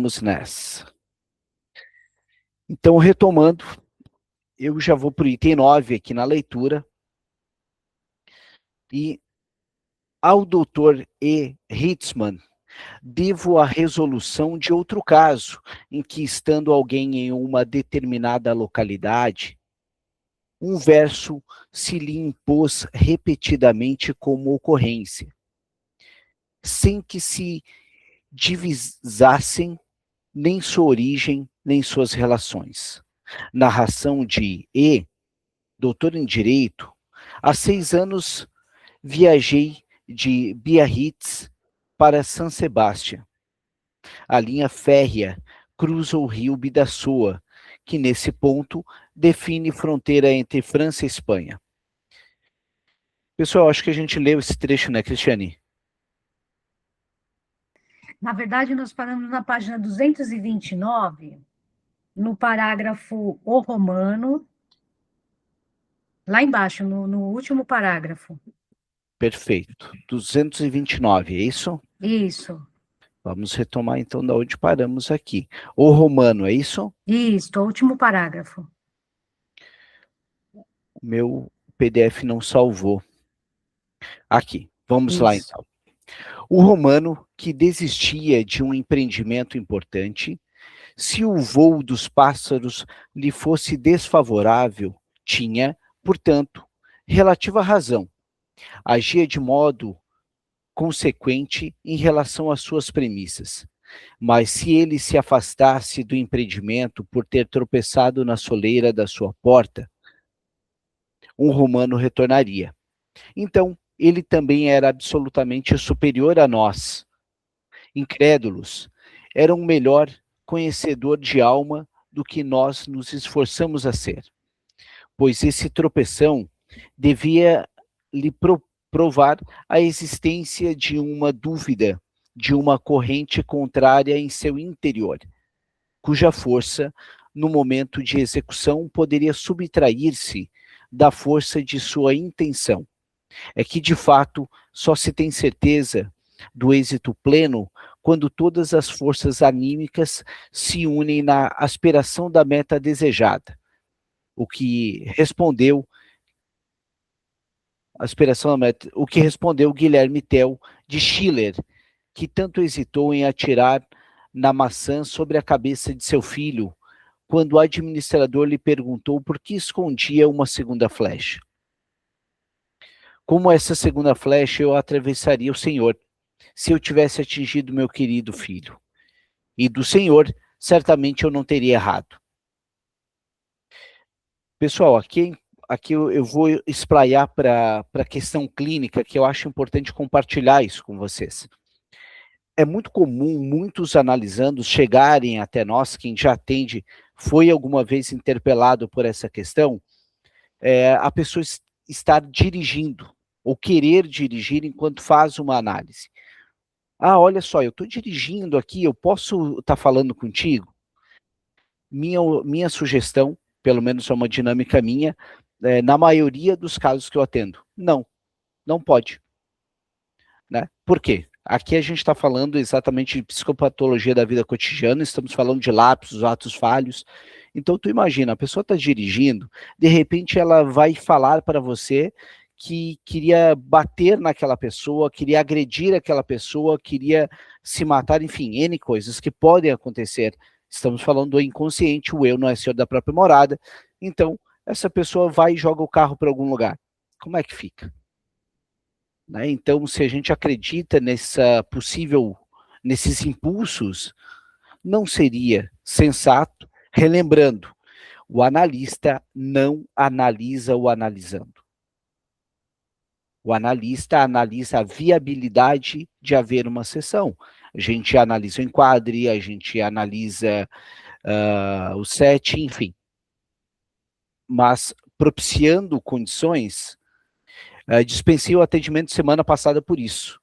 Vamos nessa. Então, retomando, eu já vou para o item 9 aqui na leitura. E ao doutor E. Hitzman, devo a resolução de outro caso, em que, estando alguém em uma determinada localidade, um verso se lhe impôs repetidamente como ocorrência, sem que se divisassem nem sua origem, nem suas relações. Narração de E., doutor em Direito. Há 6 anos viajei de Biarritz para San Sebastián. A linha férrea cruza o rio Bidasoa, que nesse ponto define fronteira entre França e Espanha. Pessoal, acho que a gente leu esse trecho, né, Cristiane? Na verdade, nós paramos na página 229, no parágrafo O romano, lá embaixo, no último parágrafo. Perfeito. 229, é isso? Isso. Vamos retomar então da onde paramos aqui. O romano, é isso? Isso, o último parágrafo. Meu PDF não salvou. Aqui, vamos lá Isso. então. O romano, que desistia de um empreendimento importante, se o voo dos pássaros lhe fosse desfavorável, tinha, portanto, relativa razão. Agia de modo consequente em relação às suas premissas. Mas se ele se afastasse do empreendimento por ter tropeçado na soleira da sua porta, um romano retornaria. Então, ele também era absolutamente superior a nós. Incrédulos, era um melhor conhecedor de alma do que nós nos esforçamos a ser, pois esse tropeção devia lhe provar a existência de uma dúvida, de uma corrente contrária em seu interior, cuja força, no momento de execução, poderia subtrair-se da força de sua intenção. É que, de fato, só se tem certeza do êxito pleno quando todas as forças anímicas se unem na aspiração da meta desejada. O que respondeu Guilherme Tell de Schiller, que tanto hesitou em atirar na maçã sobre a cabeça de seu filho, quando o administrador lhe perguntou por que escondia uma segunda flecha. Como essa segunda flecha eu atravessaria o Senhor, se eu tivesse atingido meu querido filho. E do Senhor, certamente eu não teria errado. Pessoal, aqui eu vou espraiar para a questão clínica, que eu acho importante compartilhar isso com vocês. É muito comum muitos analisandos chegarem até nós, quem já atende, foi alguma vez interpelado por essa questão, a pessoa estar dirigindo, ou querer dirigir enquanto faz uma análise. Ah, olha só, eu estou dirigindo aqui, eu posso estar falando contigo? Minha sugestão, pelo menos é uma dinâmica minha, na maioria dos casos que eu atendo, não pode. Né? Por quê? Aqui a gente está falando exatamente de psicopatologia da vida cotidiana, estamos falando de lapsos, atos falhos. Então, tu imagina, a pessoa está dirigindo, de repente ela vai falar para você que queria bater naquela pessoa, queria agredir aquela pessoa, queria se matar, enfim, N coisas que podem acontecer. Estamos falando do inconsciente, o eu não é senhor da própria morada. Então, essa pessoa vai e joga o carro para algum lugar. Como é que fica? Né? Então, se a gente acredita nesses impulsos, não seria sensato, relembrando, o analista não analisa o analisando. O analista analisa a viabilidade de haver uma sessão. A gente analisa o enquadre, a gente analisa o set, enfim. Mas propiciando condições, dispensei o atendimento semana passada por isso.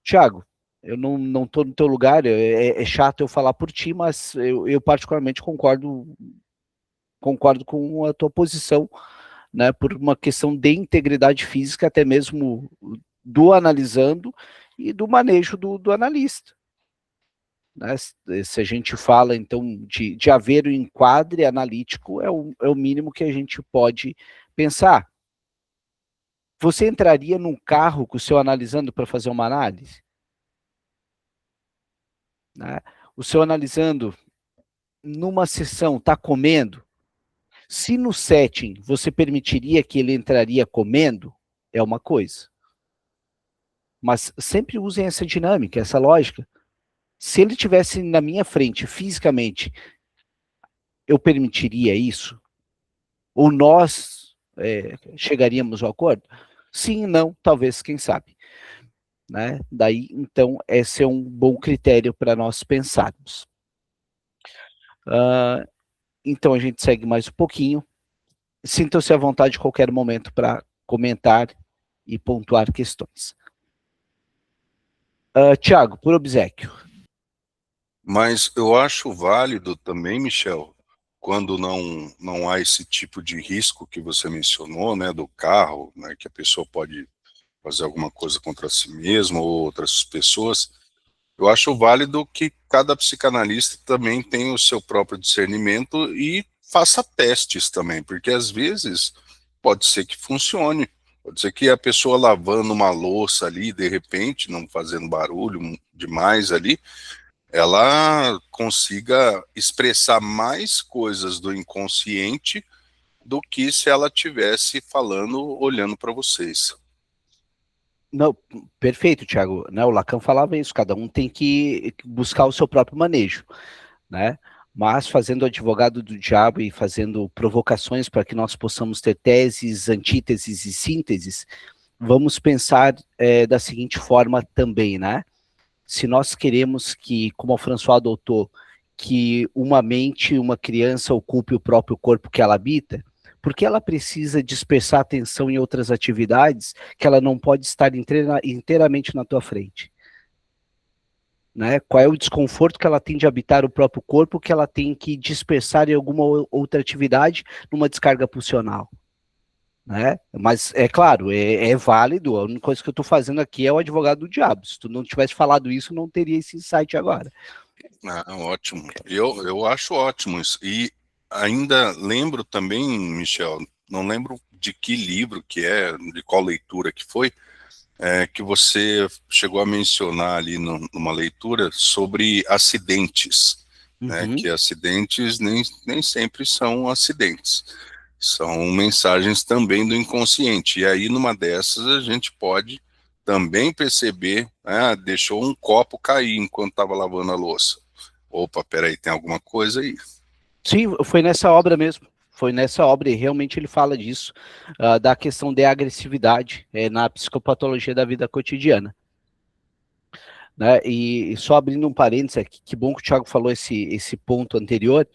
Tiago, eu não estou no teu lugar, é chato eu falar por ti, mas eu particularmente concordo com a tua posição, né, por uma questão de integridade física, até mesmo do analisando e do manejo do analista. né? Se a gente fala, então, de haver um enquadre analítico, é o mínimo que a gente pode pensar. Você entraria num carro com o seu analisando para fazer uma análise? Né? O seu analisando, numa sessão, está comendo? Se no setting você permitiria que ele entraria comendo, é uma coisa. Mas sempre usem essa dinâmica, essa lógica. Se ele tivesse na minha frente, fisicamente, eu permitiria isso? Ou nós chegaríamos ao acordo? Sim, não, talvez, quem sabe. Né? Daí, então, esse é um bom critério para nós pensarmos. Então, a gente segue mais um pouquinho. Sintam-se à vontade em qualquer momento para comentar e pontuar questões. Tiago, por obséquio. Mas eu acho válido também, Michel, quando não há esse tipo de risco que você mencionou, né, do carro, né, que a pessoa pode fazer alguma coisa contra si mesma ou outras pessoas, eu acho válido que cada psicanalista também tenha o seu próprio discernimento e faça testes também, porque às vezes pode ser que funcione, pode ser que a pessoa lavando uma louça ali, de repente, não fazendo barulho demais ali, ela consiga expressar mais coisas do inconsciente do que se ela tivesse falando, olhando para vocês. Não, perfeito, Tiago. Né, o Lacan falava isso, cada um tem que buscar o seu próprio manejo, né? Mas fazendo advogado do diabo e fazendo provocações para que nós possamos ter teses, antíteses e sínteses, vamos pensar da seguinte forma também, né? Se nós queremos que, como o François adotou, que uma mente, uma criança ocupe o próprio corpo que ela habita, por que ela precisa dispersar atenção em outras atividades que ela não pode estar inteiramente na tua frente? Né? Qual é o desconforto que ela tem de habitar o próprio corpo que ela tem que dispersar em alguma outra atividade numa descarga pulsional? Né? Mas é claro, é válido. A única coisa que eu estou fazendo aqui é o advogado do diabo. Se tu não tivesse falado isso, não teria esse insight agora. Ótimo. Eu acho ótimo isso. E ainda lembro também, Michel, não lembro de que livro que é, de qual leitura que foi, que você chegou a mencionar ali numa leitura sobre acidentes, né? Que acidentes nem sempre são acidentes. São mensagens também do inconsciente. E aí, numa dessas, a gente pode também perceber, deixou um copo cair enquanto estava lavando a louça. Opa, peraí, tem alguma coisa aí. Sim, foi nessa obra mesmo. Foi nessa obra, e realmente ele fala disso, da questão da agressividade na psicopatologia da vida cotidiana. Né? E só abrindo um parênteses aqui, que bom que o Thiago falou esse ponto anterior,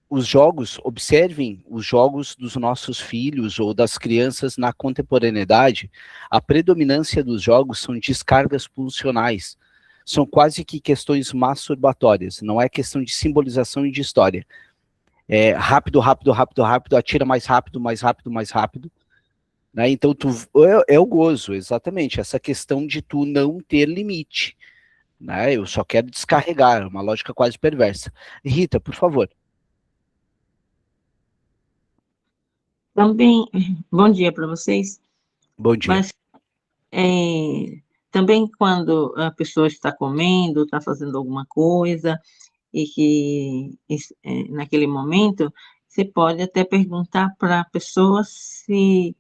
os jogos, observem os jogos dos nossos filhos ou das crianças na contemporaneidade, a predominância dos jogos são descargas pulsionais, são quase que questões masturbatórias, não é questão de simbolização e de história. É rápido, rápido, rápido, rápido, atira mais rápido, mais rápido, mais rápido. Né? Então, é o gozo, exatamente, essa questão de tu não ter limite. Né? Eu só quero descarregar, uma lógica quase perversa. Rita, por favor. Também, bom dia para vocês. Bom dia. Mas também quando a pessoa está comendo, está fazendo alguma coisa, e que naquele momento, você pode até perguntar para a pessoa se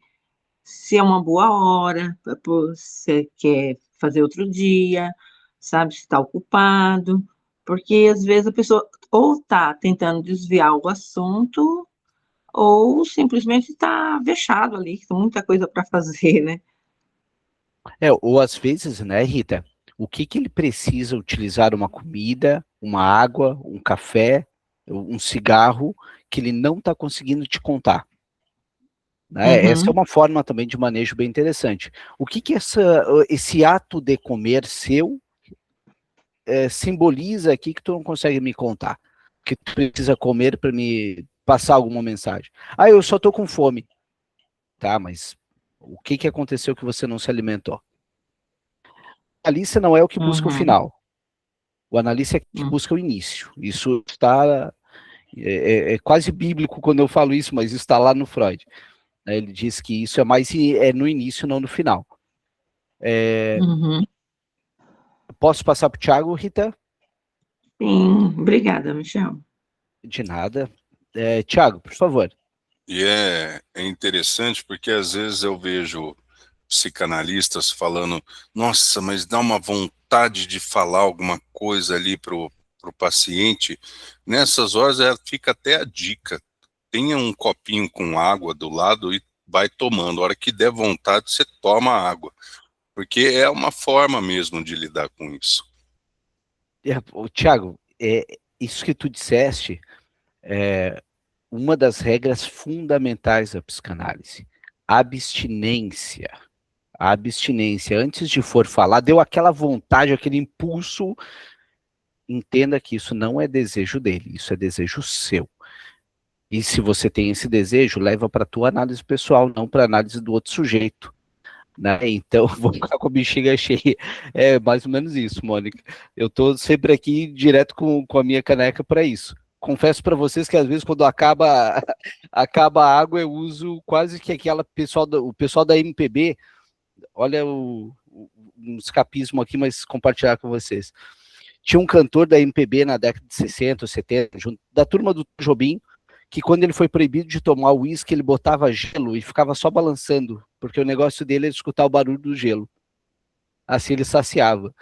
é uma boa hora, se quer fazer outro dia, sabe, se está ocupado, porque às vezes a pessoa ou está tentando desviar o assunto, ou simplesmente está vexado ali, tem muita coisa para fazer, né? Ou às vezes, né, Rita, o que ele precisa utilizar uma comida, uma água, um café, um cigarro, que ele não está conseguindo te contar. Né? Essa é uma forma também de manejo bem interessante. O que esse ato de comer seu simboliza aqui que tu não consegue me contar? Que tu precisa comer para me passar alguma mensagem. Eu só estou com fome. Tá, mas o que aconteceu que você não se alimentou? A lista não é o que busca o final. O analista é que busca o início. Isso está... É quase bíblico quando eu falo isso, mas isso está lá no Freud. Ele diz que isso é mais no início, não no final. Posso passar para o Thiago, Rita? Sim, obrigada, Michel. De nada. Thiago, por favor. E é interessante porque às vezes eu vejo psicanalistas falando, nossa, mas dá uma vontade de falar alguma coisa ali pro paciente. Nessas horas fica até a dica, tenha um copinho com água do lado e vai tomando, a hora que der vontade você toma água, porque é uma forma mesmo de lidar com isso. Thiago, isso que tu disseste é uma das regras fundamentais da psicanálise, abstinência. A abstinência, antes de for falar, deu aquela vontade, aquele impulso, entenda que isso não é desejo dele, isso é desejo seu. E se você tem esse desejo, leva para a tua análise pessoal, não para a análise do outro sujeito. Né? Então, vou ficar com a bexiga cheia. É mais ou menos isso, Mônica. Eu estou sempre aqui direto com a minha caneca para isso. Confesso para vocês que às vezes quando acaba a água, eu uso quase que o pessoal da MPB, olha um escapismo aqui, mas compartilhar com vocês. Tinha um cantor da MPB na década de 60, 70, da turma do Jobim, que quando ele foi proibido de tomar o uísque, ele botava gelo e ficava só balançando, porque o negócio dele era escutar o barulho do gelo. Assim ele saciava.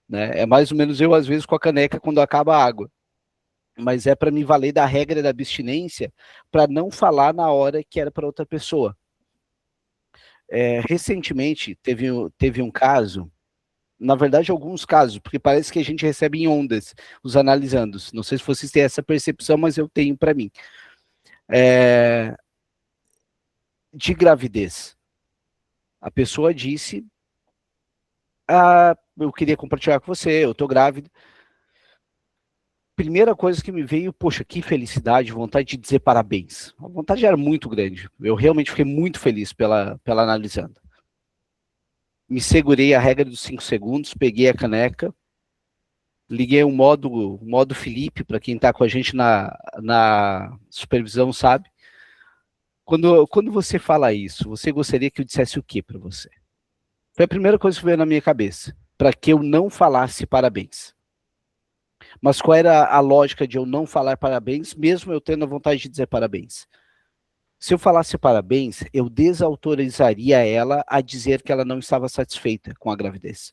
Né? É mais ou menos eu, às vezes, com a caneca quando acaba a água. Mas é para me valer da regra da abstinência, para não falar na hora que era para outra pessoa. Recentemente, teve um caso, na verdade, alguns casos, porque parece que a gente recebe em ondas os analisandos. Não sei se vocês têm essa percepção, mas eu tenho para mim. De gravidez. A pessoa disse, eu queria compartilhar com você, eu estou grávida. Primeira coisa que me veio, poxa, que felicidade, vontade de dizer parabéns. A vontade era muito grande. Eu realmente fiquei muito feliz pela analisando. Me segurei a regra dos 5 segundos, peguei a caneca, liguei o modo Felipe, para quem está com a gente na supervisão sabe. Quando você fala isso, você gostaria que eu dissesse o que para você? Foi a primeira coisa que veio na minha cabeça, para que eu não falasse parabéns. Mas qual era a lógica de eu não falar parabéns, mesmo eu tendo a vontade de dizer parabéns? Se eu falasse parabéns, eu desautorizaria ela a dizer que ela não estava satisfeita com a gravidez.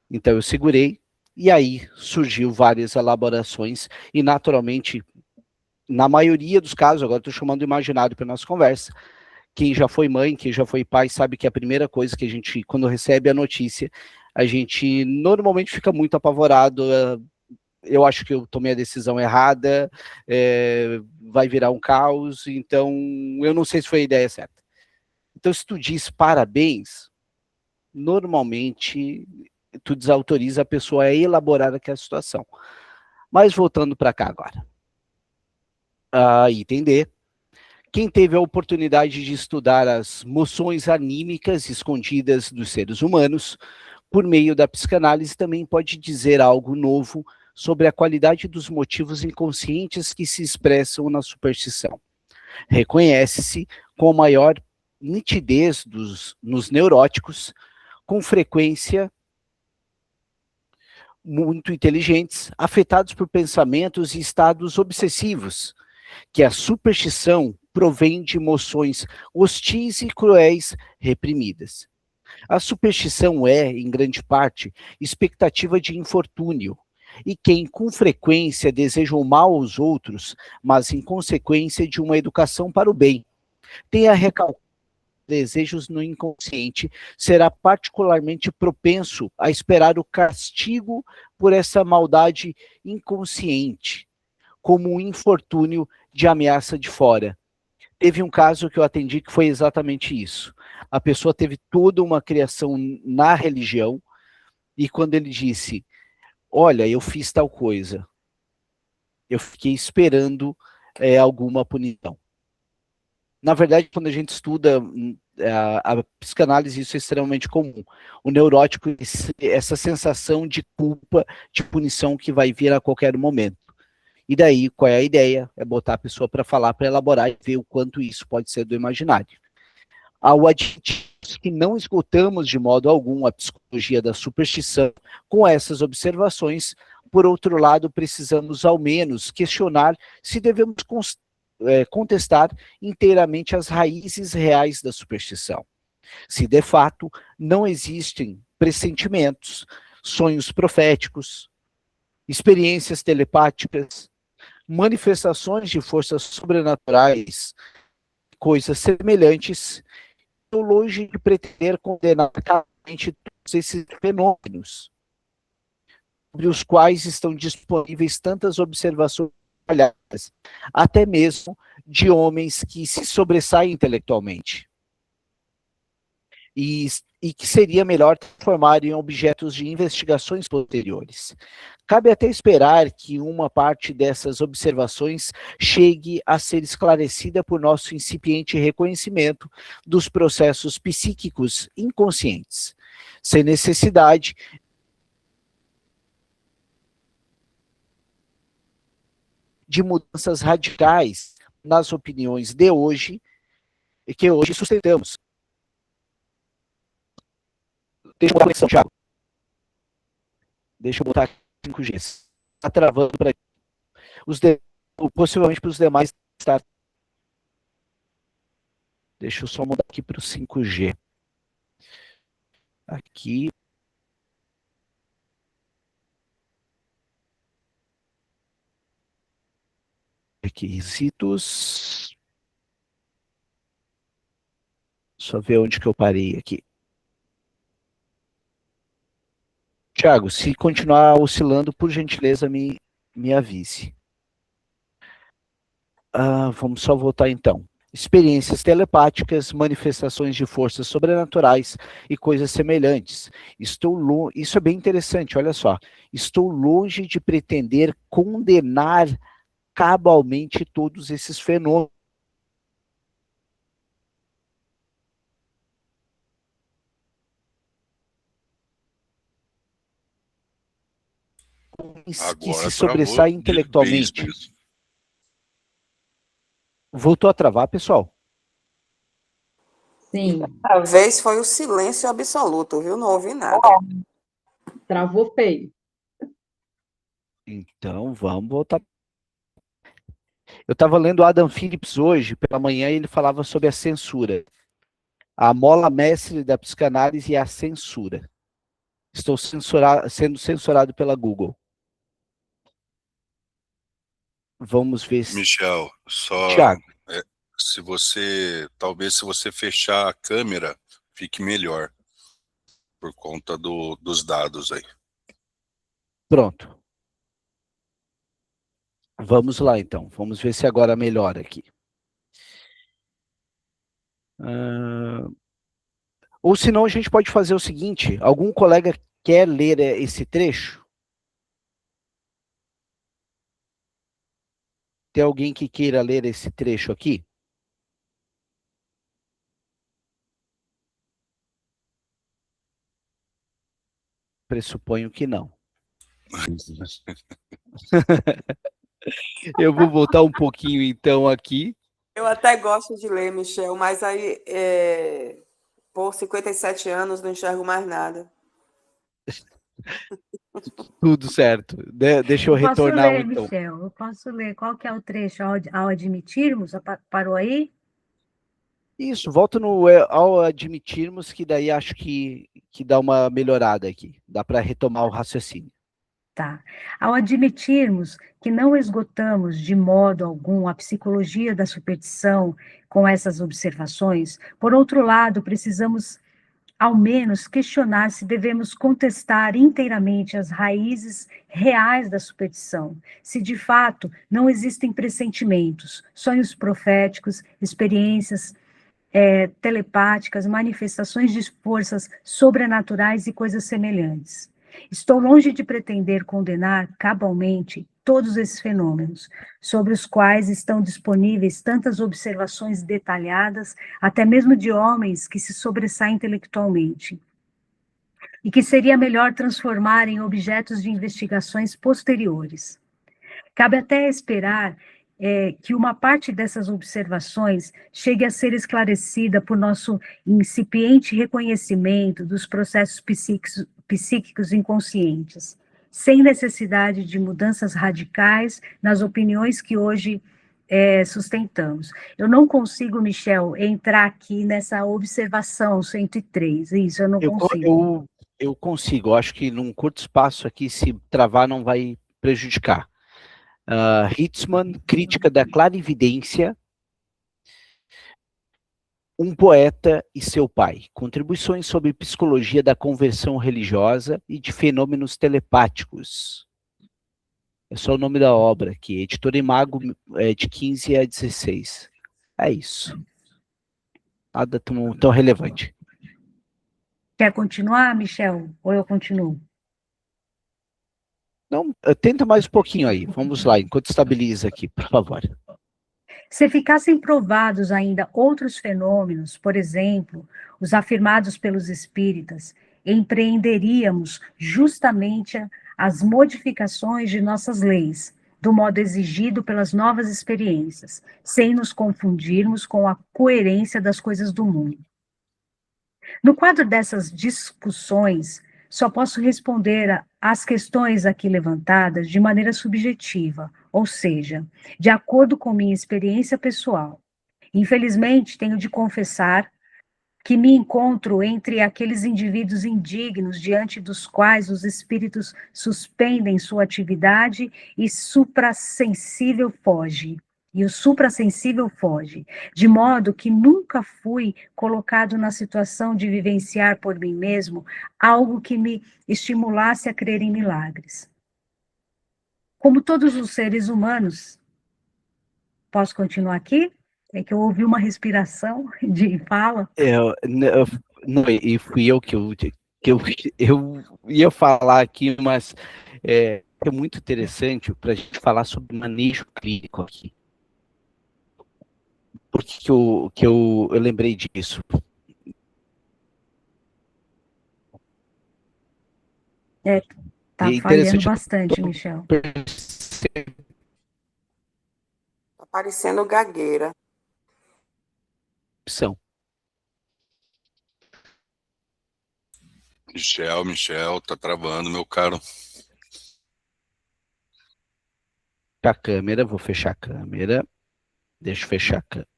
Então eu segurei, e aí surgiu várias elaborações, e naturalmente, na maioria dos casos, agora estou chamando o imaginário para nossa conversa, quem já foi mãe, quem já foi pai, sabe que a primeira coisa que a gente, quando recebe a notícia, a gente normalmente fica muito apavorado, eu acho que eu tomei a decisão errada, vai virar um caos, então eu não sei se foi a ideia certa. Então se tu diz parabéns, normalmente tu desautoriza a pessoa a elaborar aquela situação. Mas voltando para cá agora. Item D. Quem teve a oportunidade de estudar as moções anímicas escondidas dos seres humanos, por meio da psicanálise, também pode dizer algo novo sobre a qualidade dos motivos inconscientes que se expressam na superstição. Reconhece-se com maior nitidez nos neuróticos, com frequência muito inteligentes, afetados por pensamentos e estados obsessivos, que a superstição provém de emoções hostis e cruéis reprimidas. A superstição é, em grande parte, expectativa de infortúnio, e quem com frequência deseja o mal aos outros, mas em consequência de uma educação para o bem, tem a recalcar desejos no inconsciente, será particularmente propenso a esperar o castigo por essa maldade inconsciente, como um infortúnio de ameaça de fora. Teve um caso que eu atendi que foi exatamente isso. A pessoa teve toda uma criação na religião, e quando ele disse, olha, eu fiz tal coisa, eu fiquei esperando alguma punição. Na verdade, quando a gente estuda a psicanálise isso é extremamente comum. O neurótico, essa sensação de culpa, de punição que vai vir a qualquer momento. E daí, qual é a ideia? É botar a pessoa para falar, para elaborar e ver o quanto isso pode ser do imaginário. Ao admitir que não esgotamos de modo algum a psicologia da superstição com essas observações, por outro lado, precisamos ao menos questionar se devemos contestar inteiramente as raízes reais da superstição. Se de fato não existem pressentimentos, sonhos proféticos, experiências telepáticas, manifestações de forças sobrenaturais, coisas semelhantes, estou longe de pretender condenar claramente todos esses fenômenos, sobre os quais estão disponíveis tantas observações detalhadas, até mesmo de homens que se sobressaem intelectualmente. E que seria melhor transformar em objetos de investigações posteriores. Cabe até esperar que uma parte dessas observações chegue a ser esclarecida por nosso incipiente reconhecimento dos processos psíquicos inconscientes, sem necessidade de mudanças radicais nas opiniões de hoje, e que hoje sustentamos. Deixa eu botar a conexão, Thiago. Deixa eu botar 5G. Está travando para possivelmente para os demais. Tá? Deixa eu só mudar aqui para o 5G. Aqui. Requisitos. Só ver onde que eu parei aqui. Tiago, se continuar oscilando, por gentileza, me avise. Vamos só voltar então. Experiências telepáticas, manifestações de forças sobrenaturais e coisas semelhantes. Isso é bem interessante, olha só. Estou longe de pretender condenar cabalmente todos esses fenômenos. Que se sobressai intelectualmente. Voltou a travar, pessoal? Sim. Dessa vez foi o silêncio absoluto, viu? Não ouvi nada. Travou feio. Então, vamos voltar. Eu estava lendo Adam Phillips hoje, pela manhã, e ele falava sobre a censura. A mola mestre da psicanálise é a censura. Estou sendo censurado pela Google. Vamos ver se... Michel, só... Thiago. Talvez se você fechar a câmera, fique melhor. Por conta dos dados aí. Pronto. Vamos lá, então. Vamos ver se agora melhora aqui. Ou senão a gente pode fazer o seguinte, algum colega quer ler esse trecho? Tem alguém que queira ler esse trecho aqui? Pressuponho que não. Eu vou voltar um pouquinho então aqui. Eu até gosto de ler, Michel, mas aí por 57 anos não enxergo mais nada. Tudo certo. Deixa eu retornar ler, então. Michel, eu posso ler. Qual que é o trecho? Ao admitirmos? Parou aí? Isso, volta ao admitirmos, que daí acho que dá uma melhorada aqui. Dá para retomar o raciocínio. Tá. Ao admitirmos que não esgotamos de modo algum a psicologia da superstição com essas observações, por outro lado, precisamos ao menos questionar se devemos contestar inteiramente as raízes reais da superstição, se de fato não existem pressentimentos, sonhos proféticos, experiências telepáticas, manifestações de forças sobrenaturais e coisas semelhantes. Estou longe de pretender condenar cabalmente todos esses fenômenos, sobre os quais estão disponíveis tantas observações detalhadas, até mesmo de homens que se sobressaem intelectualmente, e que seria melhor transformar em objetos de investigações posteriores. Cabe até esperar que uma parte dessas observações chegue a ser esclarecida por nosso incipiente reconhecimento dos processos psíquicos inconscientes, sem necessidade de mudanças radicais nas opiniões que hoje sustentamos. Eu não consigo, Michel, entrar aqui nessa observação 103, isso eu não consigo. Eu consigo, eu acho que num curto espaço aqui, se travar, não vai prejudicar. Hitzman, Crítica da Clarividência, um poeta e seu pai, contribuições sobre psicologia da conversão religiosa e de fenômenos telepáticos. É só o nome da obra aqui, Editora Imago, de 15 a 16. É isso. Nada tão relevante. Quer continuar, Michel? Ou eu continuo? Não, tenta mais um pouquinho aí. Vamos lá, enquanto estabiliza aqui, por favor. Se ficassem provados ainda outros fenômenos, por exemplo, os afirmados pelos espíritas, empreenderíamos justamente as modificações de nossas leis, do modo exigido pelas novas experiências, sem nos confundirmos com a coerência das coisas do mundo. No quadro dessas discussões, só posso responder às questões aqui levantadas de maneira subjetiva, ou seja, de acordo com minha experiência pessoal. Infelizmente, tenho de confessar que me encontro entre aqueles indivíduos indignos diante dos quais os espíritos suspendem sua atividade e suprassensível foge. E o suprassensível foge, de modo que nunca fui colocado na situação de vivenciar por mim mesmo algo que me estimulasse a crer em milagres. Como todos os seres humanos, posso continuar aqui? É que eu ouvi uma respiração de fala. E fui eu que eu ia falar aqui, mas é muito interessante para a gente falar sobre manejo clínico aqui. Por que eu lembrei disso? Tá falhando bastante, Michel. Tá parecendo gagueira. Michel, tá travando, meu caro. A câmera, vou fechar a câmera. Deixa eu fechar a câmera.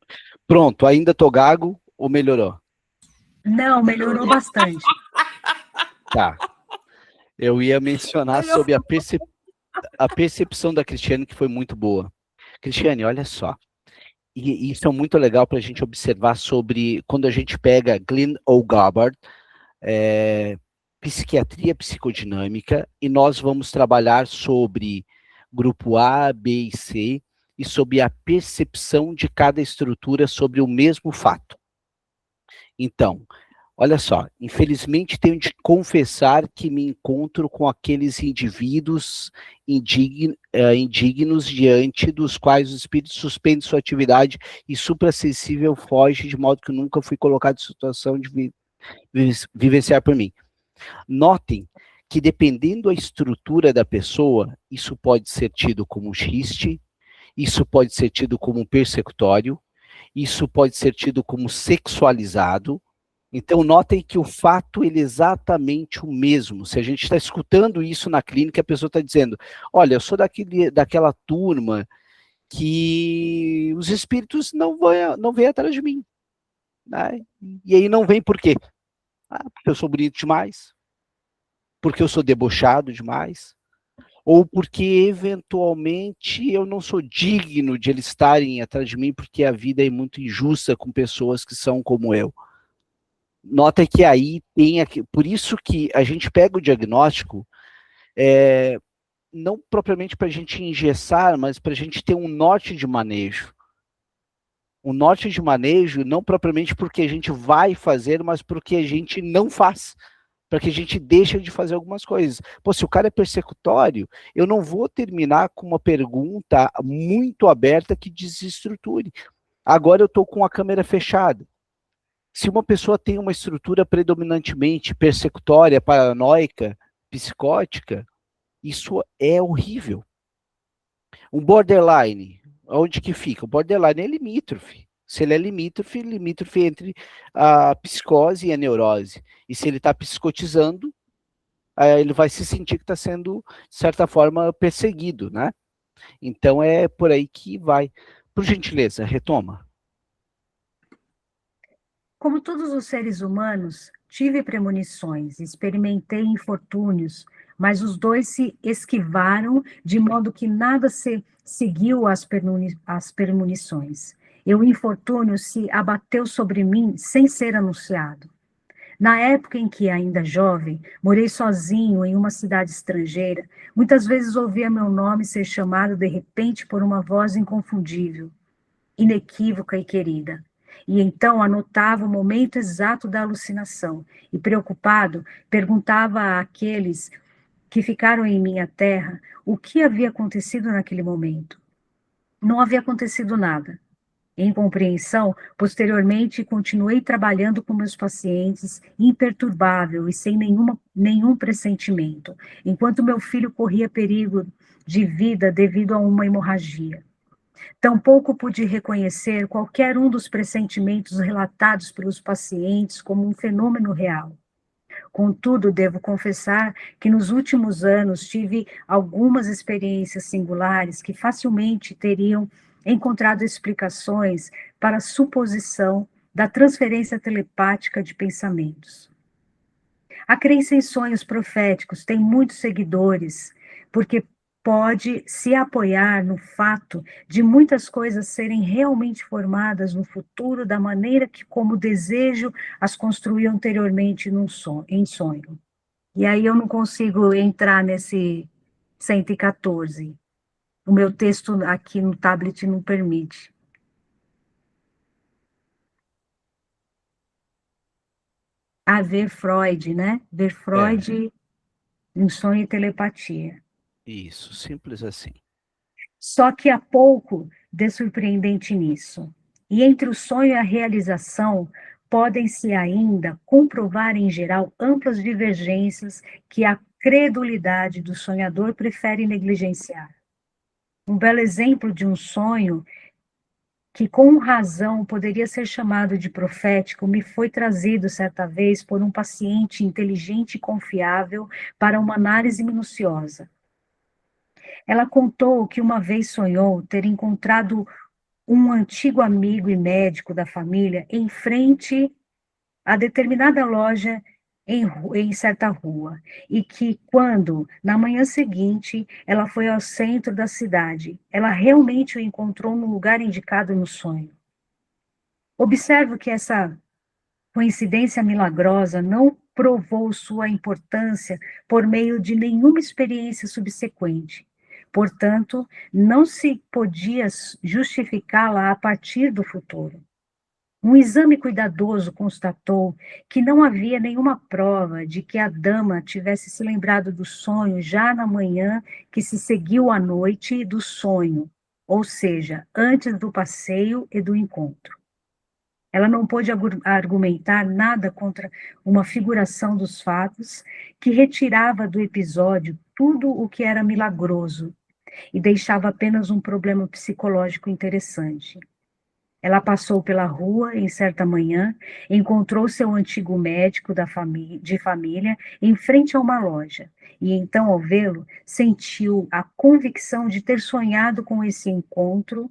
Pronto, ainda tô gago ou melhorou? Não, melhorou bastante. Tá. Eu ia mencionar sobre a percepção da Cristiane, que foi muito boa. Cristiane, olha só. E isso é muito legal para a gente observar sobre, quando a gente pega Glenn O. Gabbard, psiquiatria psicodinâmica, e nós vamos trabalhar sobre grupo A, B e C, e sobre a percepção de cada estrutura sobre o mesmo fato. Então, olha só, infelizmente tenho de confessar que me encontro com aqueles indivíduos indignos diante dos quais o espírito suspende sua atividade e suprassensível foge, de modo que nunca fui colocado em situação de vivenciar por mim. Notem que, dependendo da estrutura da pessoa, isso pode ser tido como xiste, isso pode ser tido como persecutório, isso pode ser tido como sexualizado. Então, notem que o fato ele é exatamente o mesmo. Se a gente está escutando isso na clínica, a pessoa está dizendo, olha, eu sou daquela turma que os espíritos não vêm atrás de mim. Né? E aí não vem por quê? Porque eu sou bonito demais, porque eu sou debochado demais, ou porque, eventualmente, eu não sou digno de eles estarem atrás de mim, porque a vida é muito injusta com pessoas que são como eu. Nota que aí tem aqui, por isso que a gente pega o diagnóstico, não propriamente para a gente engessar, mas para a gente ter um norte de manejo. Um norte de manejo, não propriamente porque a gente vai fazer, mas porque a gente não faz. para que a gente deixe de fazer algumas coisas. Pô, se o cara é persecutório, eu não vou terminar com uma pergunta muito aberta que desestruture. Agora eu estou com a câmera fechada. Se uma pessoa tem uma estrutura predominantemente persecutória, paranoica, psicótica, isso é horrível. Um borderline, onde que fica? O borderline é limítrofe. Se ele é limítrofe entre a psicose e a neurose. E se ele está psicotizando, ele vai se sentir que está sendo, de certa forma, perseguido, né? Então é por aí que vai. Por gentileza, retoma. Como todos os seres humanos, tive premonições, experimentei infortúnios, mas os dois se esquivaram de modo que nada se seguiu às premonições. E o infortúnio se abateu sobre mim sem ser anunciado. Na época em que, ainda jovem, morei sozinho em uma cidade estrangeira, muitas vezes ouvia meu nome ser chamado de repente por uma voz inconfundível, inequívoca e querida. E então anotava o momento exato da alucinação e, preocupado, perguntava àqueles que ficaram em minha terra o que havia acontecido naquele momento. Não havia acontecido nada. Em compreensão, posteriormente, continuei trabalhando com meus pacientes, imperturbável e sem nenhum pressentimento, enquanto meu filho corria perigo de vida devido a uma hemorragia. Tampouco pude reconhecer qualquer um dos pressentimentos relatados pelos pacientes como um fenômeno real. Contudo, devo confessar que nos últimos anos tive algumas experiências singulares que facilmente teriam encontrado explicações para a suposição da transferência telepática de pensamentos. A crença em sonhos proféticos tem muitos seguidores, porque pode se apoiar no fato de muitas coisas serem realmente formadas no futuro da maneira que, como desejo, as construí anteriormente em sonho. E aí eu não consigo entrar nesse 114. O meu texto aqui no tablet não permite. Ver Freud, né? Ver Freud em sonho e telepatia. Isso, simples assim. Só que há pouco de surpreendente nisso. E entre o sonho e a realização, podem-se ainda comprovar, em geral, amplas divergências que a credulidade do sonhador prefere negligenciar. Um belo exemplo de um sonho que, com razão, poderia ser chamado de profético, me foi trazido certa vez por um paciente inteligente e confiável para uma análise minuciosa. Ela contou que uma vez sonhou ter encontrado um antigo amigo e médico da família em frente a determinada loja em certa rua, e que quando, na manhã seguinte, ela foi ao centro da cidade, ela realmente o encontrou no lugar indicado no sonho. Observo que essa coincidência milagrosa não provou sua importância por meio de nenhuma experiência subsequente. Portanto, não se podia justificá-la a partir do futuro. Um exame cuidadoso constatou que não havia nenhuma prova de que a dama tivesse se lembrado do sonho já na manhã que se seguiu à noite do sonho, ou seja, antes do passeio e do encontro. Ela não pôde argumentar nada contra uma figuração dos fatos que retirava do episódio tudo o que era milagroso e deixava apenas um problema psicológico interessante. Ela passou pela rua em certa manhã, encontrou seu antigo médico de família em frente a uma loja, e então, ao vê-lo, sentiu a convicção de ter sonhado com esse encontro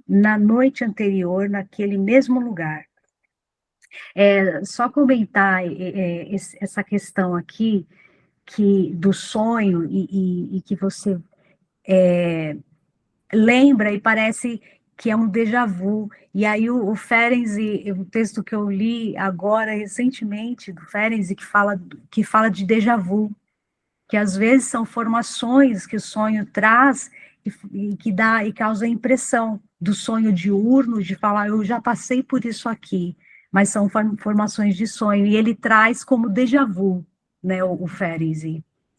na noite anterior, naquele mesmo lugar. Só comentar essa questão aqui do sonho e que você lembra e parece que é um déjà vu. E aí o Ferenczi, o texto que eu li agora recentemente do Ferenczi, que fala de déjà vu, que às vezes são formações que o sonho traz e que dá e causa a impressão do sonho diurno, de falar, eu já passei por isso aqui, mas são formações de sonho, e ele traz como déjà vu. né, o Férez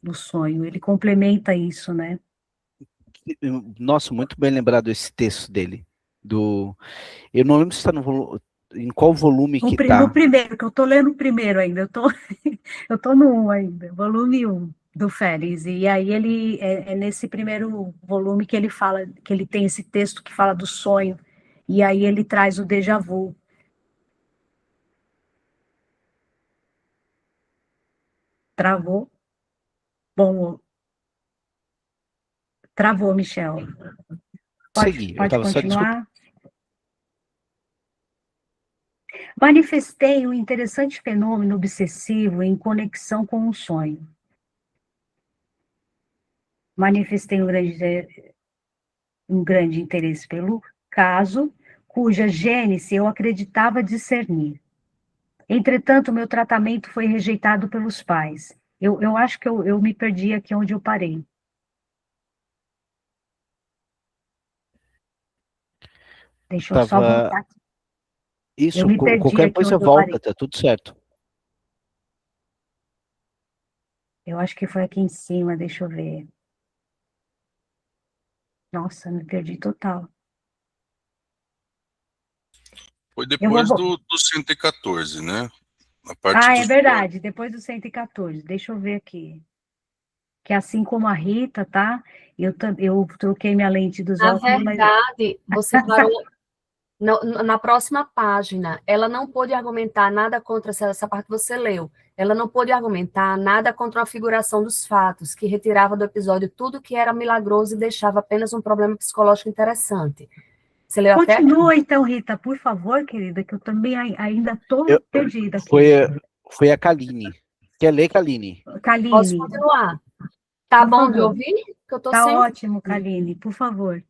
no sonho. Ele complementa isso, né? Nossa, muito bem lembrado esse texto dele. Eu não lembro se está em qual volume que No está. primeiro, que eu estou lendo o primeiro ainda, eu tô no 1 ainda, volume 1 do Férez, e aí ele é nesse primeiro volume que ele fala, que ele tem esse texto que fala do sonho, e aí ele traz o déjà vu. Travou? Bom, travou, Michel. Seguir, eu Pode estava só desculpa. continuar? Manifestei um interessante fenômeno obsessivo em conexão com um sonho. Manifestei um grande interesse pelo caso, cuja gênese eu acreditava discernir. Entretanto, meu tratamento foi rejeitado pelos pais. Eu acho que eu me perdi aqui onde eu parei. Deixa eu só Tava... voltar aqui. Eu Isso, me perdi qualquer aqui coisa onde eu volta, parei. tá tudo certo. Eu acho que foi aqui em cima, deixa eu ver. Nossa, me perdi total. Foi Eu depois vou... do 114, né? A parte É dos sonhos. verdade, depois do 114. Deixa eu ver aqui. Que assim como a Rita, tá? Eu troquei minha lente dos Na óculos, mas verdade, você parou na próxima página. Ela não pôde argumentar nada contra essa parte que você leu. Ela não pôde argumentar nada contra a figuração dos fatos, que retirava do episódio tudo que era milagroso e deixava apenas um problema psicológico interessante. Você leu até aqui. continua então, Rita, por favor, querida, que eu também ainda estou perdida aqui. Foi a Kaline. Quer ler, Kaline? Posso Kaline, continuar? Tá por bom de favor. ouvir? Que eu tô Tá sem ouvir. ótimo, Kaline, por favor.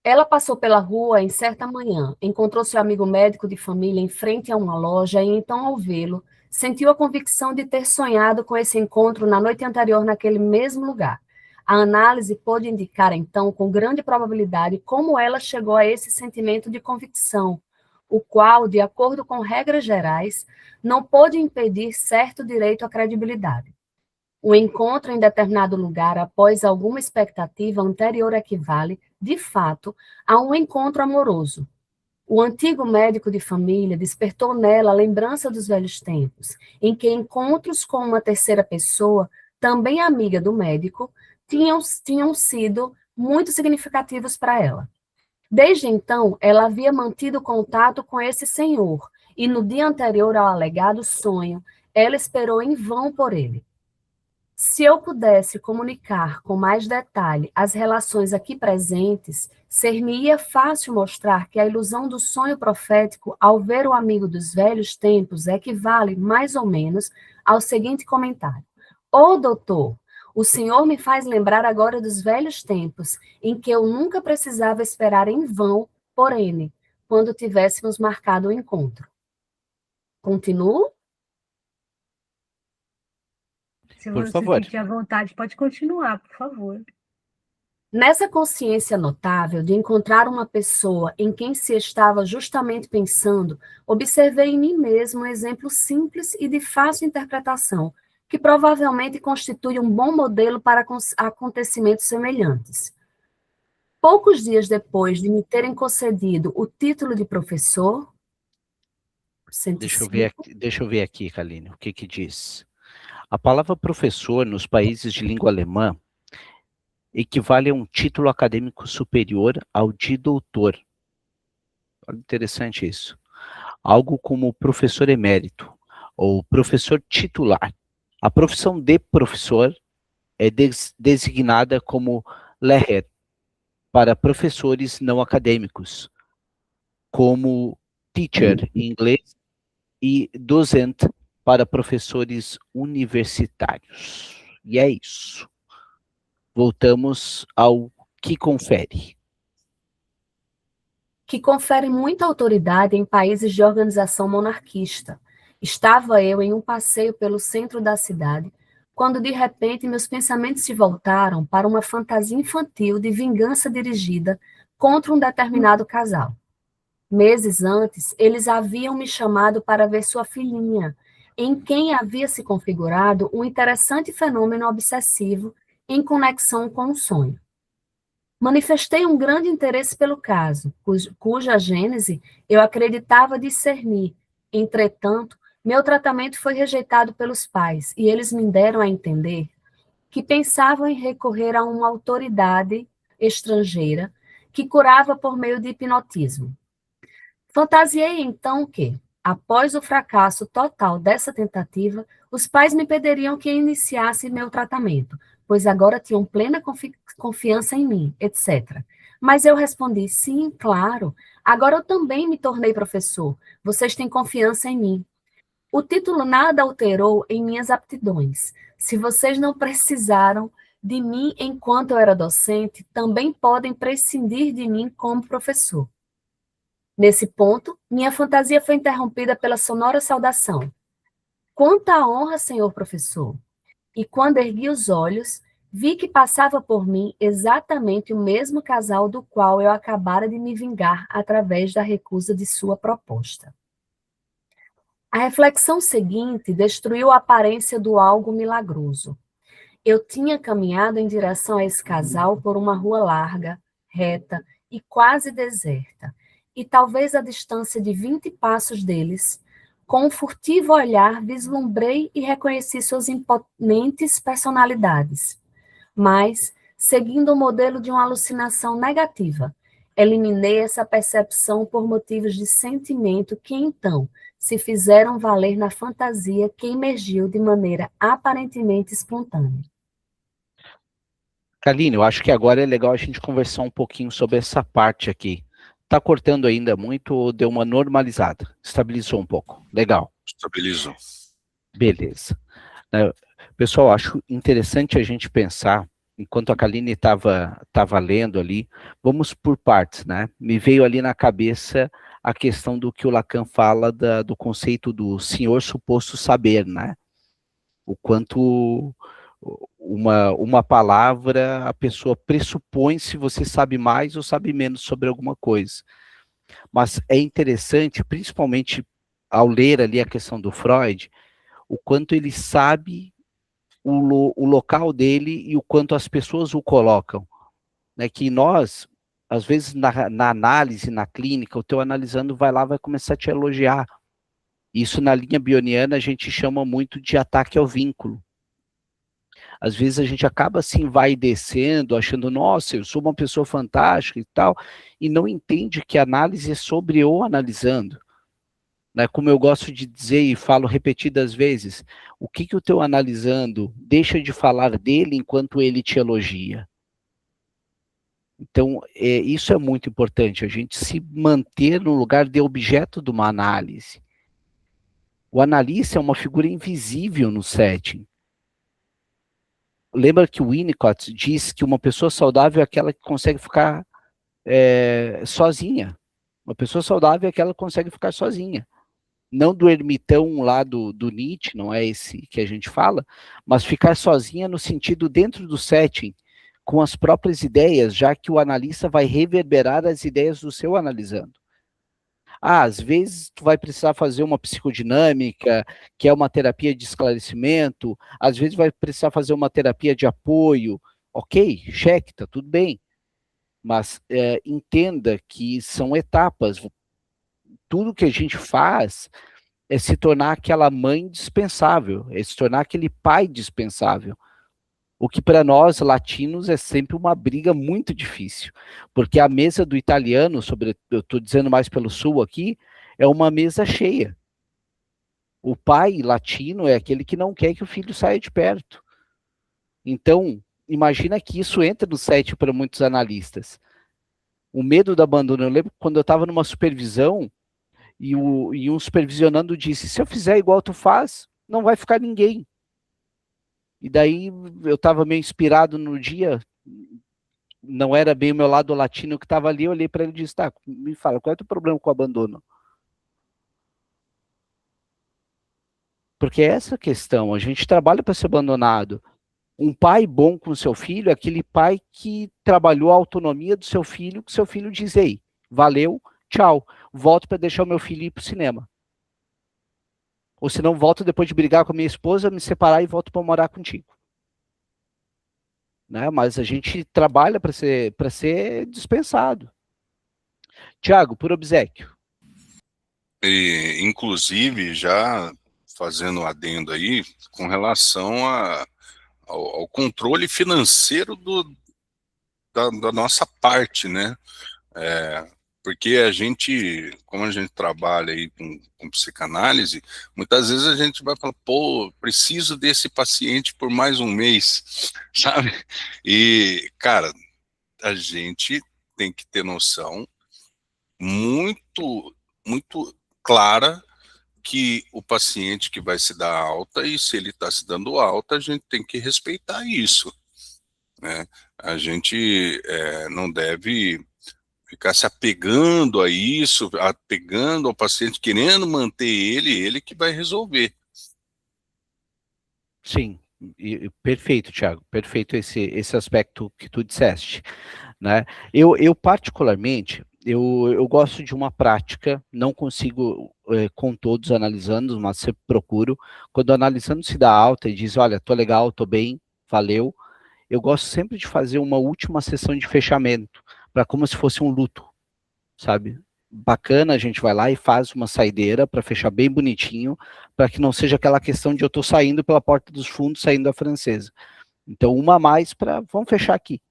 Ela passou pela rua em certa manhã, encontrou seu amigo médico de família em frente a uma loja e então, ao vê-lo, sentiu a convicção de ter sonhado com esse encontro na noite anterior naquele mesmo lugar. A análise pôde indicar, então, com grande probabilidade, como ela chegou a esse sentimento de convicção, o qual, de acordo com regras gerais, não pôde impedir certo direito à credibilidade. O encontro em determinado lugar após alguma expectativa anterior equivale, de fato, a um encontro amoroso. O antigo médico de família despertou nela a lembrança dos velhos tempos, em que encontros com uma terceira pessoa, também amiga do médico, tinham sido muito significativos para ela. Desde então, ela havia mantido contato com esse senhor, e no dia anterior ao alegado sonho, ela esperou em vão por ele. Se eu pudesse comunicar com mais detalhe as relações aqui presentes, ser-me-ia fácil mostrar que a ilusão do sonho profético ao ver o amigo dos velhos tempos equivale, mais ou menos, ao seguinte comentário. Ô, doutor, o senhor me faz lembrar agora dos velhos tempos, em que eu nunca precisava esperar em vão por N, quando tivéssemos marcado o encontro. Continuo? Se Por você favor. sentir à vontade, pode continuar, por favor. Nessa consciência notável de encontrar uma pessoa em quem se estava justamente pensando, observei em mim mesmo um exemplo simples e de fácil interpretação, que provavelmente constitui um bom modelo para acontecimentos semelhantes. Poucos dias depois de me terem concedido o título de professor, 105, Deixa eu ver aqui, Kaline, o que que diz. A palavra professor nos países de língua alemã equivale a um título acadêmico superior ao de doutor. Olha, interessante isso. Algo como professor emérito ou professor titular. A profissão de professor é designada como Lehrer para professores não acadêmicos, como teacher em inglês e docent para professores universitários. E é isso. Voltamos ao que confere. que confere muita autoridade em países de organização monarquista. Estava eu em um passeio pelo centro da cidade, quando de repente meus pensamentos se voltaram para uma fantasia infantil de vingança dirigida contra um determinado casal. Meses antes, eles haviam me chamado para ver sua filhinha, em quem havia se configurado um interessante fenômeno obsessivo em conexão com o sonho. Manifestei um grande interesse pelo caso, cuja gênese eu acreditava discernir. Entretanto, meu tratamento foi rejeitado pelos pais e eles me deram a entender que pensavam em recorrer a uma autoridade estrangeira que curava por meio de hipnotismo. Fantasiei então que, após o fracasso total dessa tentativa, os pais me pediriam que iniciasse meu tratamento, pois agora tinham plena confiança em mim, etc. Mas eu respondi, sim, claro, agora eu também me tornei professor, vocês têm confiança em mim. O título nada alterou em minhas aptidões. Se vocês não precisaram de mim enquanto eu era docente, também podem prescindir de mim como professor. Nesse ponto, minha fantasia foi interrompida pela sonora saudação. Quanta honra, senhor professor! E quando ergui os olhos, vi que passava por mim exatamente o mesmo casal do qual eu acabara de me vingar através da recusa de sua proposta. A reflexão seguinte destruiu a aparência do algo milagroso. Eu tinha caminhado em direção a esse casal por uma rua larga, reta e quase deserta, e talvez a distância de 20 passos deles, com um furtivo olhar vislumbrei e reconheci suas imponentes personalidades. Mas, seguindo o modelo de uma alucinação negativa, eliminei essa percepção por motivos de sentimento que, então, se fizeram valer na fantasia que emergiu de maneira aparentemente espontânea. Kaline, eu acho que agora é legal a gente conversar um pouquinho sobre essa parte aqui. Tá cortando ainda muito ou deu uma normalizada? Estabilizou um pouco. Legal. Estabilizou. Beleza. Pessoal, acho interessante a gente pensar, enquanto a Kaline estava lendo ali, vamos por partes, né? Me veio ali na cabeça a questão do que o Lacan fala do conceito do senhor suposto saber, né? O quanto uma palavra, a pessoa pressupõe se você sabe mais ou sabe menos sobre alguma coisa. Mas é interessante, principalmente ao ler ali a questão do Freud, o quanto ele sabe o local dele e o quanto as pessoas o colocam. Né? Que nós, às vezes, na análise, na clínica, o teu analisando vai lá, vai começar a te elogiar. Isso na linha bioniana a gente chama muito de ataque ao vínculo. Às vezes a gente acaba assim, vai descendo, achando, nossa, eu sou uma pessoa fantástica e tal, e não entende que a análise é sobre o analisando. Né? Como eu gosto de dizer e falo repetidas vezes, o que o teu analisando deixa de falar dele enquanto ele te elogia? Então, isso é muito importante, a gente se manter no lugar de objeto de uma análise. O analista é uma figura invisível no setting. Lembra que o Winnicott diz que uma pessoa saudável é aquela que consegue ficar sozinha. Uma pessoa saudável é aquela que consegue ficar sozinha. Não do ermitão lá do Nietzsche, não é esse que a gente fala, mas ficar sozinha no sentido dentro do setting, com as próprias ideias, já que o analista vai reverberar as ideias do seu analisando. Às vezes tu vai precisar fazer uma psicodinâmica, que é uma terapia de esclarecimento, às vezes vai precisar fazer uma terapia de apoio, ok, cheque, tá tudo bem, mas entenda que são etapas, tudo que a gente faz é se tornar aquela mãe dispensável, é se tornar aquele pai dispensável. O que para nós, latinos, é sempre uma briga muito difícil, porque a mesa do italiano, eu estou dizendo mais pelo sul aqui, é uma mesa cheia. O pai latino é aquele que não quer que o filho saia de perto. Então, imagina que isso entra no set para muitos analistas. O medo do abandono, eu lembro quando eu estava numa supervisão, e um supervisionando disse, se eu fizer igual tu faz, não vai ficar ninguém. E daí eu estava meio inspirado no dia, não era bem o meu lado latino que estava ali, eu olhei para ele e disse, tá, me fala, qual é o teu problema com o abandono? Porque é essa a questão, a gente trabalha para ser abandonado. Um pai bom com seu filho é aquele pai que trabalhou a autonomia do seu filho, que seu filho diz, ei, valeu, tchau, volto para deixar o meu filho ir para o cinema. Ou se não, volto depois de brigar com a minha esposa, me separar e volto para morar contigo. Né? Mas a gente trabalha para ser dispensado. Tiago, por obséquio. E, inclusive, já fazendo um adendo aí, com relação ao controle financeiro da nossa parte, né? Porque a gente, como a gente trabalha aí com psicanálise, muitas vezes a gente vai falar, pô, preciso desse paciente por mais um mês, sabe? E, cara, a gente tem que ter noção muito, muito clara que o paciente que vai se dar alta, e se ele está se dando alta, a gente tem que respeitar isso, né? A gente não deve ficar se apegando a isso, apegando ao paciente, querendo manter ele que vai resolver. Sim, perfeito, Tiago, perfeito esse aspecto que tu disseste, né? Eu particularmente, eu gosto de uma prática, não consigo com todos analisando, mas sempre procuro, quando analisando se dá alta e diz, olha, tô legal, tô bem, valeu, eu gosto sempre de fazer uma última sessão de fechamento, para como se fosse um luto, sabe? Bacana, a gente vai lá e faz uma saideira para fechar bem bonitinho, para que não seja aquela questão de eu tô saindo pela porta dos fundos, saindo da francesa. Então, uma a mais para, vamos fechar aqui.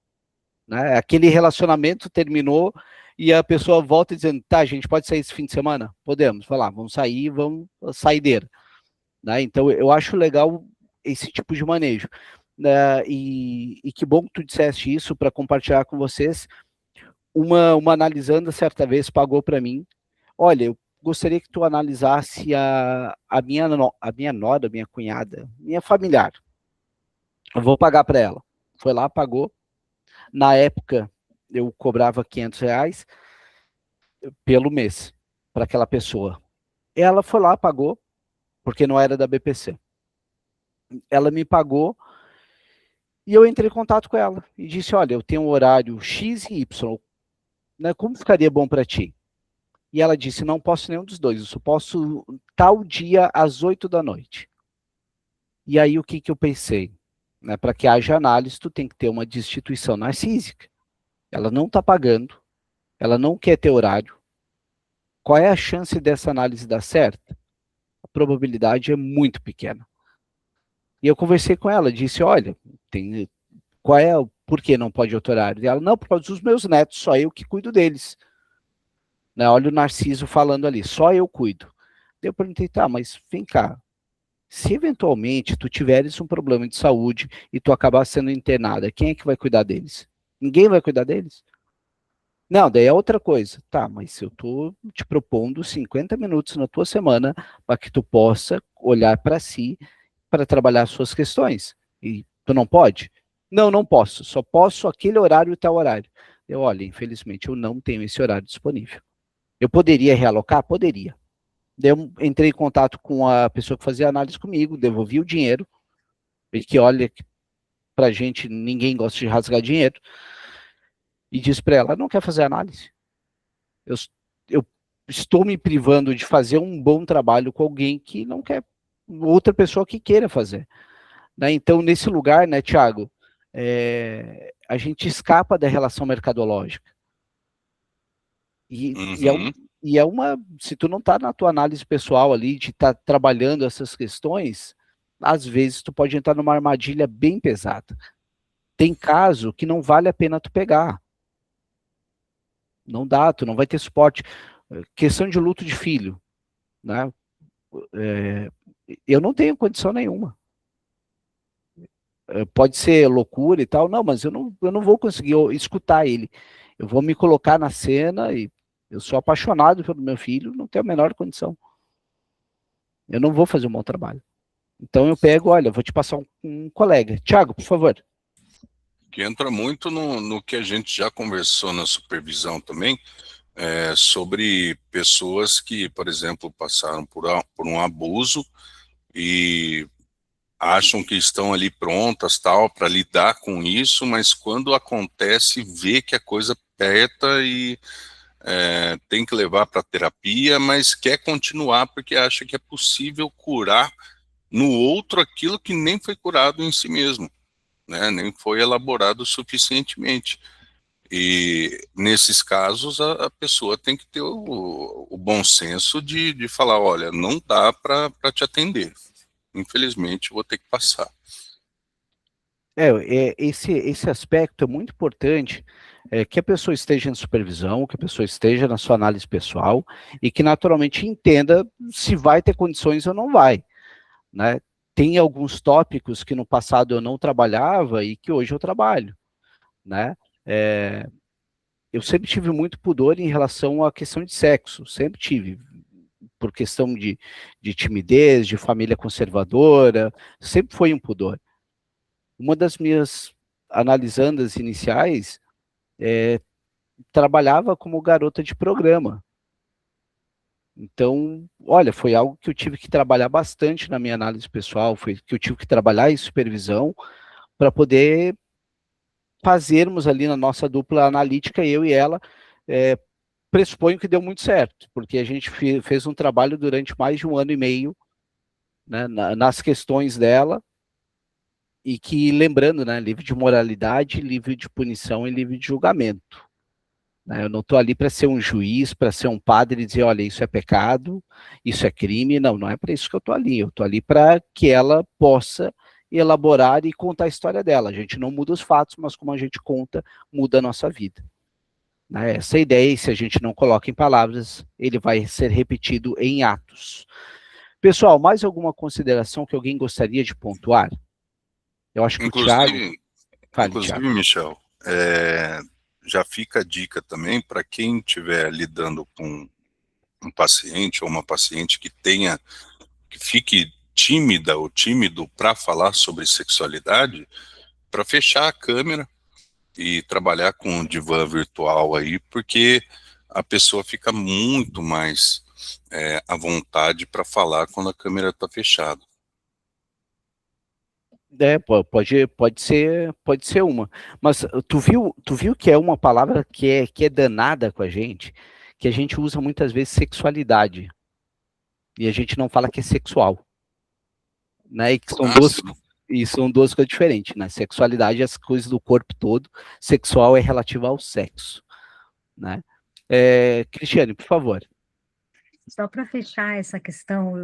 Né? Aquele relacionamento terminou e a pessoa volta dizendo, tá, a gente pode sair esse fim de semana? Podemos, vai lá, vamos sair, vamos saideira. Né? Então, eu acho legal esse tipo de manejo. E que bom que tu disseste isso para compartilhar com vocês. Uma analisanda certa vez pagou para mim, olha, eu gostaria que tu analisasse a minha nora, minha cunhada, minha familiar. Eu vou pagar para ela. Foi lá, pagou. Na época, eu cobrava R$500 pelo mês para aquela pessoa. Ela foi lá, pagou, porque não era da BPC. Ela me pagou e eu entrei em contato com ela e disse, olha, eu tenho um horário X e Y, né, como ficaria bom para ti? E ela disse, não posso nenhum dos dois, eu só posso tal dia às 8 da noite. E aí o que eu pensei? Né, para que haja análise, tu tem que ter uma destituição narcísica. Ela não está pagando, ela não quer ter horário. Qual é a chance dessa análise dar certo? A probabilidade é muito pequena. E eu conversei com ela, disse, olha, qual é por que não pode outro horário? E ela, não, por causa dos meus netos, só eu que cuido deles. Né, olha o Narciso falando ali, só eu cuido. Eu perguntei, tá, mas vem cá, se eventualmente tu tiveres um problema de saúde e tu acabar sendo internada, quem é que vai cuidar deles? Ninguém vai cuidar deles? Não, daí é outra coisa. Tá, mas eu tô te propondo 50 minutos na tua semana para que tu possa olhar para si, para trabalhar as suas questões. E tu não pode? Não, não posso. Só posso aquele horário e tal horário. Eu, olha, infelizmente eu não tenho esse horário disponível. Eu poderia realocar? Poderia. Daí eu entrei em contato com a pessoa que fazia análise comigo, devolvi o dinheiro, porque olha, pra gente ninguém gosta de rasgar dinheiro, e disse para ela, não quer fazer análise. Eu estou me privando de fazer um bom trabalho com alguém que não quer, outra pessoa que queira fazer. Né? Então, nesse lugar, né, Tiago, a gente escapa da relação mercadológica. E é uma, se tu não tá na tua análise pessoal ali, de estar trabalhando essas questões, às vezes tu pode entrar numa armadilha bem pesada. Tem caso que não vale a pena tu pegar. Não dá, tu não vai ter suporte. Questão de luto de filho, né? Eu não tenho condição nenhuma. Pode ser loucura e tal, não, mas eu não vou conseguir escutar ele. Eu vou me colocar na cena e eu sou apaixonado pelo meu filho, não tenho a menor condição. Eu não vou fazer um bom trabalho. Então eu pego, olha, vou te passar um colega. Tiago, por favor. Que entra muito no que a gente já conversou na supervisão também, sobre pessoas que, por exemplo, passaram por um abuso e acham que estão ali prontas tal para lidar com isso, mas quando acontece, vê que a coisa aperta e tem que levar para terapia, mas quer continuar porque acha que é possível curar no outro aquilo que nem foi curado em si mesmo, né? Nem foi elaborado suficientemente. E nesses casos a pessoa tem que ter o bom senso de falar, olha, não dá para te atender, infelizmente vou ter que passar. Esse aspecto é muito importante, que a pessoa esteja em supervisão, que a pessoa esteja na sua análise pessoal e que naturalmente entenda se vai ter condições ou não vai, né? Tem alguns tópicos que no passado eu não trabalhava e que hoje eu trabalho, né? Eu sempre tive muito pudor em relação à questão de sexo, sempre tive, por questão de timidez, de família conservadora, sempre foi um pudor. Uma das minhas analisandas iniciais trabalhava como garota de programa. Então, olha, foi algo que eu tive que trabalhar bastante na minha análise pessoal, foi que eu tive que trabalhar em supervisão para poder fazermos ali na nossa dupla analítica, eu e ela, pressuponho que deu muito certo, porque a gente fez um trabalho durante mais de 1 ano e meio, né, nas questões dela, e que, lembrando, né, livre de moralidade, livre de punição e livre de julgamento. Né, eu não estou ali para ser um juiz, para ser um padre e dizer, olha, isso é pecado, isso é crime, não é para isso que eu estou ali para que ela possa elaborar e contar a história dela. A gente não muda os fatos, mas como a gente conta, muda a nossa vida. Né, essa ideia, e se a gente não coloca em palavras, ele vai ser repetido em atos. Pessoal, mais alguma consideração que alguém gostaria de pontuar? Eu acho que inclusive, o Thiago. Michel, já fica a dica também para quem estiver lidando com um paciente ou uma paciente que fique tímida ou tímido para falar sobre sexualidade, para fechar a câmera e trabalhar com o divã virtual aí, porque a pessoa fica muito mais à vontade para falar quando a câmera está fechada. Pode ser uma. Mas tu viu que é uma palavra que é danada com a gente, que a gente usa muitas vezes sexualidade. E a gente não fala que é sexual. Né? E que são duas coisas diferentes, né? Sexualidade é as coisas do corpo todo, sexual é relativo ao sexo. Né? Cristiane, por favor. Só para fechar essa questão,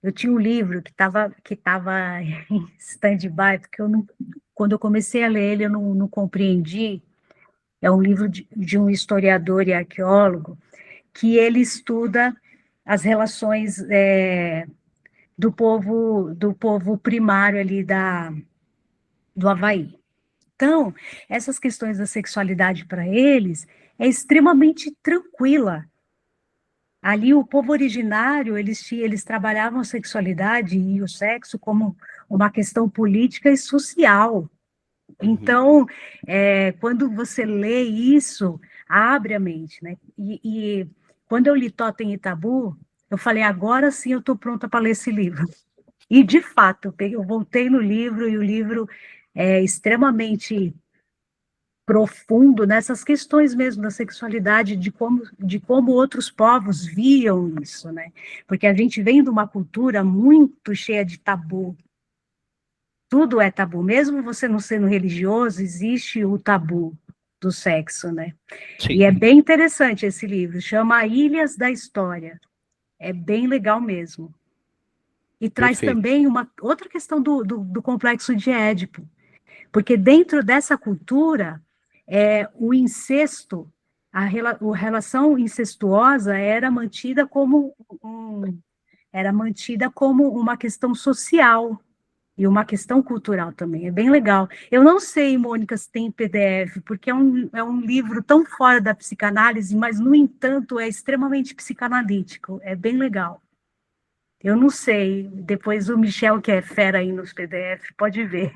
eu tinha um livro que estava em stand-by, porque quando eu comecei a ler ele, eu não compreendi. É um livro de um historiador e arqueólogo, que ele estuda as relações do povo primário ali do Havaí. Então, essas questões da sexualidade para eles é extremamente tranquila. Ali, o povo originário, eles trabalhavam a sexualidade e o sexo como uma questão política e social. Então, quando você lê isso, abre a mente, né? E quando eu li Totem e Tabu, eu falei, agora sim eu estou pronta para ler esse livro. E, de fato, eu voltei no livro, e o livro é extremamente profundo nessas questões mesmo da sexualidade, de como outros povos viam isso, né? Porque a gente vem de uma cultura muito cheia de tabu. Tudo é tabu, mesmo você não sendo religioso, existe o tabu do sexo, né? Sim. E é bem interessante esse livro, chama Ilhas da História. É bem legal mesmo. E traz também uma outra questão do complexo de Édipo, porque dentro dessa cultura, o incesto, a relação incestuosa era mantida como uma questão social e uma questão cultural também. É bem legal. Eu não sei, Mônica, se tem PDF, porque é um livro tão fora da psicanálise, mas, no entanto, é extremamente psicanalítico. É bem legal. Eu não sei. Depois o Michel, que é fera aí nos PDF, pode ver.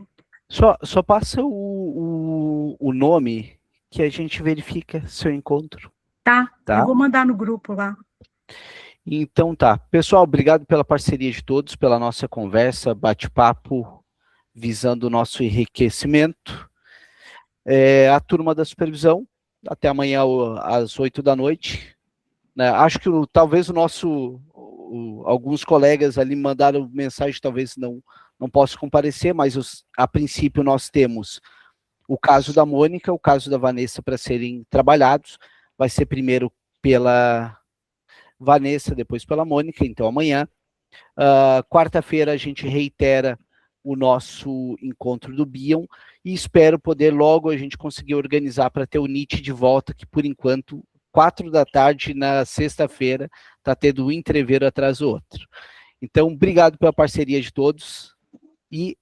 Só passa o nome que a gente verifica seu encontro. Tá? Eu vou mandar no grupo lá. Então tá. Pessoal, obrigado pela parceria de todos, pela nossa conversa, bate-papo, visando o nosso enriquecimento. A turma da supervisão até amanhã às 8 da noite. Né? Acho que talvez alguns colegas ali mandaram mensagem, talvez não possam comparecer, mas a princípio nós temos o caso da Mônica, o caso da Vanessa para serem trabalhados. Vai ser primeiro pela Vanessa, depois pela Mônica, então amanhã. Quarta-feira a gente reitera o nosso encontro do Bion e espero poder logo a gente conseguir organizar para ter o NIT de volta, que por enquanto, 4 da tarde na sexta-feira, está tendo um entreveiro atrás do outro. Então, obrigado pela parceria de todos e